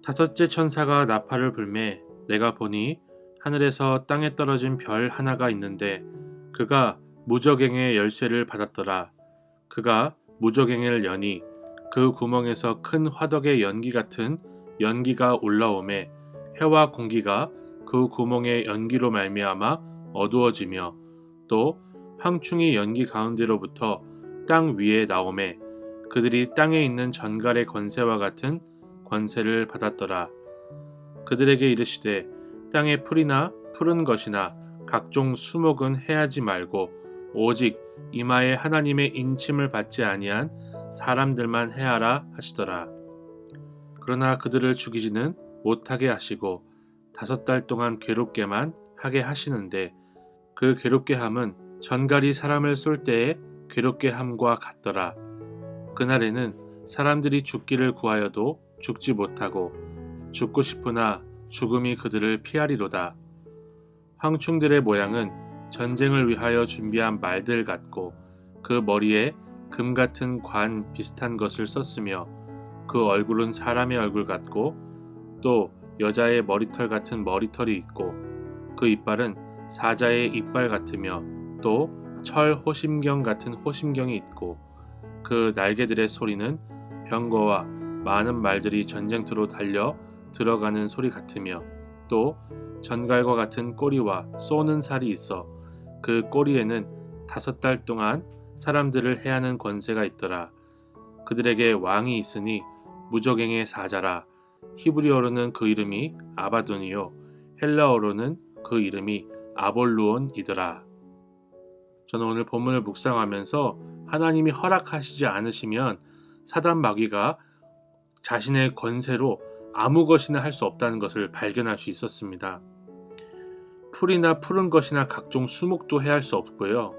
다섯째 천사가 나팔을 불매 내가 보니 하늘에서 땅에 떨어진 별 하나가 있는데 그가 무저갱의 열쇠를 받았더라. 그가 무저갱을 여니 그 구멍에서 큰 화덕의 연기 같은 연기가 올라오매 해와 공기가 그 구멍의 연기로 말미암아 어두워지며 또 황충이 연기 가운데로부터 땅 위에 나오매 그들이 땅에 있는 전갈의 권세와 같은 권세를 받았더라. 그들에게 이르시되 땅의 풀이나 푸른 것이나 각종 수목은 해하지 말고 오직 이마에 하나님의 인침을 받지 아니한 사람들만 해하라 하시더라. 그러나 그들을 죽이지는 못하게 하시고 5달 동안 괴롭게만 하게 하시는데 그 괴롭게 함은 전갈이 사람을 쏠 때에 괴롭게 함과 같더라. 그날에는 사람들이 죽기를 구하여도 죽지 못하고 죽고 싶으나 죽음이 그들을 피하리로다. 황충들의 모양은 전쟁을 위하여 준비한 말들 같고 그 머리에 금 같은 관 비슷한 것을 썼으며 그 얼굴은 사람의 얼굴 같고 또 여자의 머리털 같은 머리털이 있고 그 이빨은 사자의 이빨 같으며 또 철 호심경 같은 호심경이 있고 그 날개들의 소리는 병거와 많은 말들이 전쟁터로 달려 들어가는 소리 같으며 또 전갈과 같은 꼬리와 쏘는 살이 있어 그 꼬리에는 5달 동안 사람들을 해하는 권세가 있더라. 그들에게 왕이 있으니 무저갱의 사자라. 히브리어로는 그 이름이 아바돈이요 헬라어로는 그 이름이 아볼루온이더라. 저는 오늘 본문을 묵상하면서 하나님이 허락하시지 않으시면 사단 마귀가 자신의 권세로 아무 것이나 할 수 없다는 것을 발견할 수 있었습니다. 풀이나 푸른 것이나 각종 수목도 해할 수 없고요.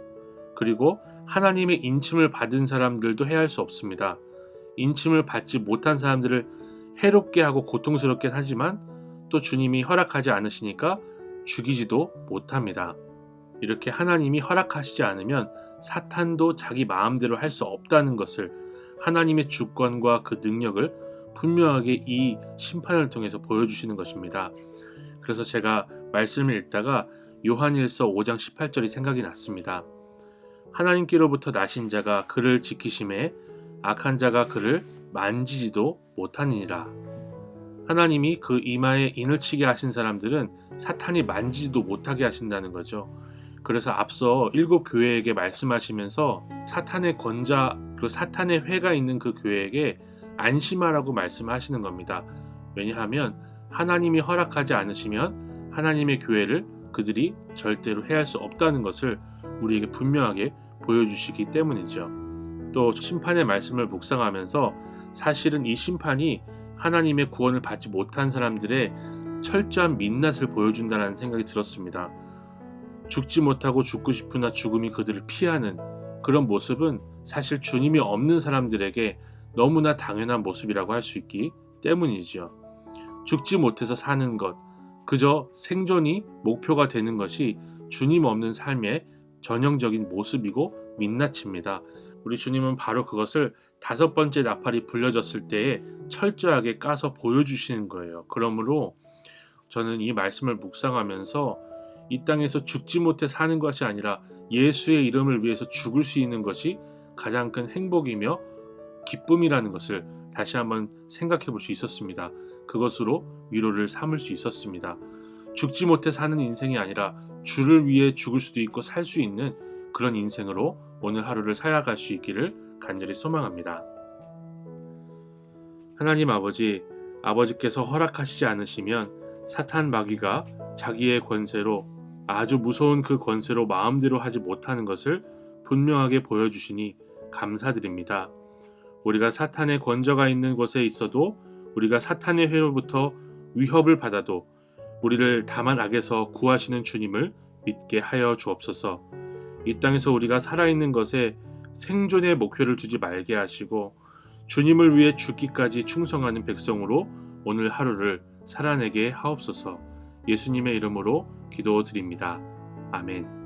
그리고 하나님의 인침을 받은 사람들도 해할 수 없습니다. 인침을 받지 못한 사람들을 해롭게 하고 고통스럽게 하지만 또 주님이 허락하지 않으시니까 죽이지도 못합니다. 이렇게 하나님이 허락하시지 않으면 사탄도 자기 마음대로 할 수 없다는 것을 하나님의 주권과 그 능력을 분명하게 이 심판을 통해서 보여주시는 것입니다. 그래서 제가 말씀을 읽다가 요한일서 5장 18절이 생각이 났습니다. 하나님께로부터 나신 자가 그를 지키심에 악한 자가 그를 만지지도 못하니라. 하나님이 그 이마에 인을 치게 하신 사람들은 사탄이 만지지도 못하게 하신다는 거죠. 그래서 앞서 7교회에게 말씀하시면서 사탄의 권자 그리고 사탄의 회가 있는 그 교회에게 안심하라고 말씀하시는 겁니다. 왜냐하면 하나님이 허락하지 않으시면 하나님의 교회를 그들이 절대로 해할 수 없다는 것을 우리에게 분명하게 보여주시기 때문이죠. 또 심판의 말씀을 묵상하면서 사실은 이 심판이 하나님의 구원을 받지 못한 사람들의 철저한 민낯을 보여준다는 생각이 들었습니다. 죽지 못하고 죽고 싶으나 죽음이 그들을 피하는 그런 모습은 사실 주님이 없는 사람들에게 너무나 당연한 모습이라고 할 수 있기 때문이죠. 죽지 못해서 사는 것, 그저 생존이 목표가 되는 것이 주님 없는 삶의 전형적인 모습이고 민낯입니다. 우리 주님은 바로 그것을 5번째 나팔이 불려졌을 때에 철저하게 까서 보여주시는 거예요. 그러므로 저는 이 말씀을 묵상하면서 이 땅에서 죽지 못해 사는 것이 아니라 예수의 이름을 위해서 죽을 수 있는 것이 가장 큰 행복이며 기쁨이라는 것을 다시 한번 생각해 볼 수 있었습니다. 그것으로 위로를 삼을 수 있었습니다. 죽지 못해 사는 인생이 아니라 주를 위해 죽을 수도 있고 살 수 있는 그런 인생으로 오늘 하루를 살아갈 수 있기를 간절히 소망합니다. 하나님 아버지께서 허락하시지 않으시면 사탄 마귀가 자기의 권세로 아주 무서운 그 권세로 마음대로 하지 못하는 것을 분명하게 보여주시니 감사드립니다. 우리가 사탄의 권저가 있는 곳에 있어도 우리가 사탄의 회로부터 위협을 받아도 우리를 다만 악에서 구하시는 주님을 믿게 하여 주옵소서. 이 땅에서 우리가 살아있는 것에 생존의 목표를 두지 말게 하시고 주님을 위해 죽기까지 충성하는 백성으로 오늘 하루를 살아내게 하옵소서. 예수님의 이름으로 기도드립니다. 아멘.